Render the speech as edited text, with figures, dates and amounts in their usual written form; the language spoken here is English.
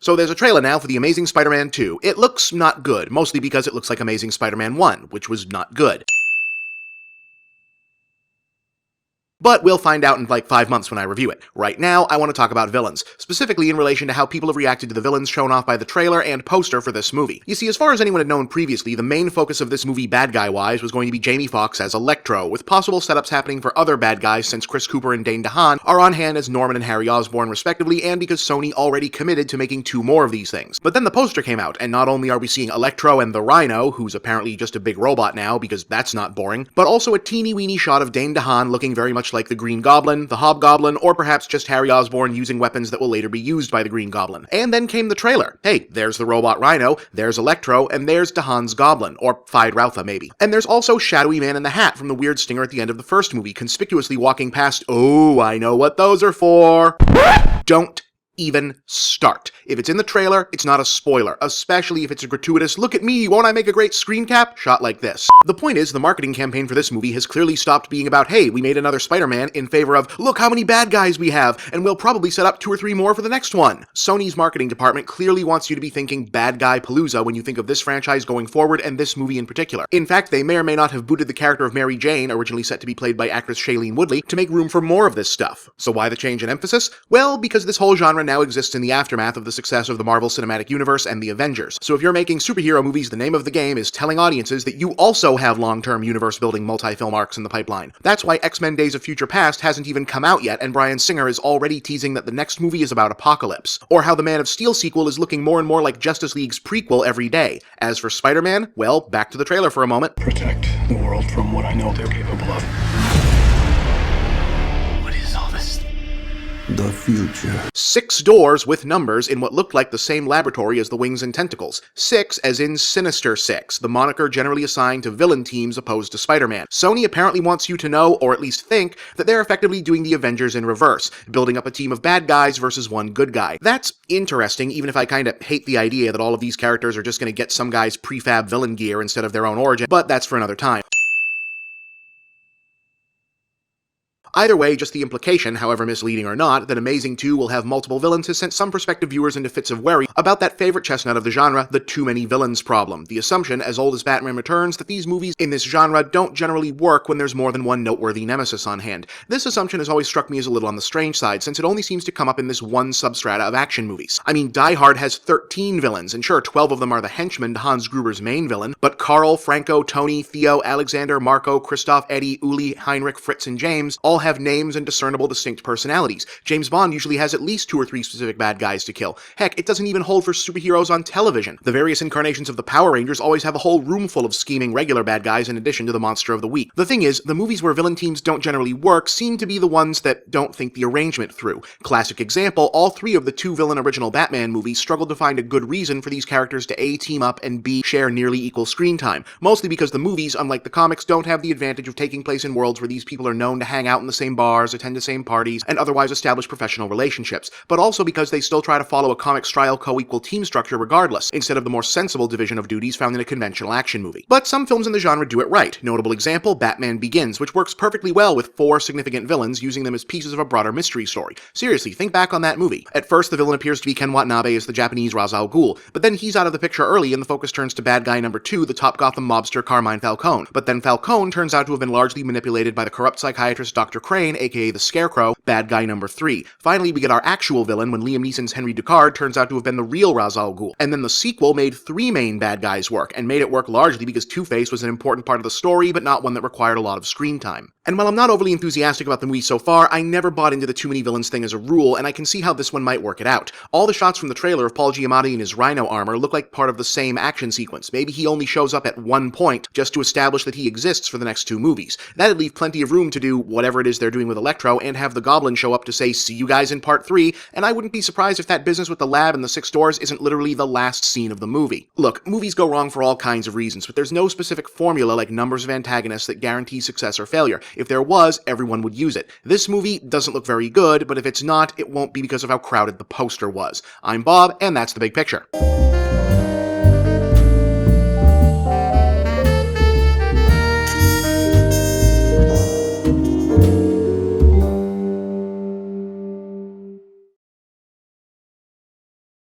So there's a trailer now for The Amazing Spider-Man 2. It looks not good, mostly because it looks like Amazing Spider-Man 1, which was not good. But we'll find out in like 5 months when I review it. Right now, I want to talk about villains, specifically in relation to how people have reacted to the villains shown off by the trailer and poster for this movie. You see, as far as anyone had known previously, the main focus of this movie bad guy-wise was going to be Jamie Foxx as Electro, with possible setups happening for other bad guys since Chris Cooper and Dane DeHaan are on hand as Norman and Harry Osborn respectively, and because Sony already committed to making 2 more of these things. But then the poster came out, and not only are we seeing Electro and the Rhino, who's apparently just a big robot now because that's not boring, but also a teeny-weeny shot of Dane DeHaan looking very much like the Green Goblin, the Hobgoblin, or perhaps just Harry Osborn using weapons that will later be used by the Green Goblin. And then came the trailer. Hey, there's the robot Rhino, there's Electro, and there's DeHaan's Goblin, or Feyd-Rautha maybe. And there's also Shadowy Man in the Hat from the weird stinger at the end of the first movie, conspicuously walking past, oh, I know what those are for. Don't even start. If it's in the trailer, it's not a spoiler, especially if it's a gratuitous, look at me, won't I make a great screen cap, shot like this. The point is, the marketing campaign for this movie has clearly stopped being about, hey, we made another Spider-Man, in favor of, look how many bad guys we have, and we'll probably set up 2 or 3 more for the next one. Sony's marketing department clearly wants you to be thinking bad guy palooza when you think of this franchise going forward and this movie in particular. In fact, they may or may not have booted the character of Mary Jane, originally set to be played by actress Shailene Woodley, to make room for more of this stuff. So why the change in emphasis? Well, because this whole genre now exists in the aftermath of the success of the Marvel Cinematic Universe and the Avengers. So if you're making superhero movies, the name of the game is telling audiences that you also have long-term universe-building multi-film arcs in the pipeline. That's why X-Men Days of Future Past hasn't even come out yet, and Bryan Singer is already teasing that the next movie is about Apocalypse. Or how the Man of Steel sequel is looking more and more like Justice League's prequel every day. As for Spider-Man, well, back to the trailer for a moment. Protect the world from what I know they're capable of. The future. 6 doors with numbers in what looked like the same laboratory as the Wings and Tentacles. 6 as in Sinister Six, the moniker generally assigned to villain teams opposed to Spider-Man. Sony apparently wants you to know, or at least think, that they're effectively doing the Avengers in reverse, building up a team of bad guys versus one good guy. That's interesting, even if I kinda hate the idea that all of these characters are just gonna get some guy's prefab villain gear instead of their own origin, but that's for another time. Either way, just the implication, however misleading or not, that Amazing 2 will have multiple villains has sent some prospective viewers into fits of worry about that favorite chestnut of the genre, the too many villains problem. The assumption, as old as Batman Returns, that these movies in this genre don't generally work when there's more than one noteworthy nemesis on hand. This assumption has always struck me as a little on the strange side, since it only seems to come up in this one substrata of action movies. I mean, Die Hard has 13 villains, and sure, 12 of them are the henchmen to Hans Gruber's main villain, but Carl, Franco, Tony, Theo, Alexander, Marco, Christoph, Eddie, Uli, Heinrich, Fritz, and James all have names and discernible distinct personalities. James Bond usually has at least 2 or 3 specific bad guys to kill. Heck, it doesn't even hold for superheroes on television. The various incarnations of the Power Rangers always have a whole room full of scheming regular bad guys in addition to the monster of the week. The thing is, the movies where villain teams don't generally work seem to be the ones that don't think the arrangement through. Classic example, all 3 of the 2 villain original Batman movies struggled to find a good reason for these characters to A, team up, and B, share nearly equal screen time. Mostly because the movies, unlike the comics, don't have the advantage of taking place in worlds where these people are known to hang out in the same bars, attend the same parties, and otherwise establish professional relationships, but also because they still try to follow a comic-style co-equal team structure regardless, instead of the more sensible division of duties found in a conventional action movie. But some films in the genre do it right. Notable example, Batman Begins, which works perfectly well with 4 significant villains, using them as pieces of a broader mystery story. Seriously, think back on that movie. At first, the villain appears to be Ken Watanabe as the Japanese Ra's al Ghul, but then he's out of the picture early and the focus turns to bad guy number 2, the top Gotham mobster Carmine Falcone. But then Falcone turns out to have been largely manipulated by the corrupt psychiatrist Dr. Crane, aka the Scarecrow, bad guy number 3. Finally, we get our actual villain when Liam Neeson's Henry Ducard turns out to have been the real Ra's al Ghul. And then the sequel made 3 main bad guys work, and made it work largely because Two-Face was an important part of the story, but not one that required a lot of screen time. And while I'm not overly enthusiastic about the movie so far, I never bought into the too many villains thing as a rule, and I can see how this one might work it out. All the shots from the trailer of Paul Giamatti in his Rhino armor look like part of the same action sequence. Maybe he only shows up at one point, just to establish that he exists for the next 2 movies. That'd leave plenty of room to do whatever it is they're doing with Electro, and have the Goblin show up to say, see you guys in part 3, and I wouldn't be surprised if that business with the lab and the 6 doors isn't literally the last scene of the movie. Look, movies go wrong for all kinds of reasons, but there's no specific formula like numbers of antagonists that guarantees success or failure. If there was, everyone would use it. This movie doesn't look very good, but if it's not, it won't be because of how crowded the poster was. I'm Bob, and that's the big picture.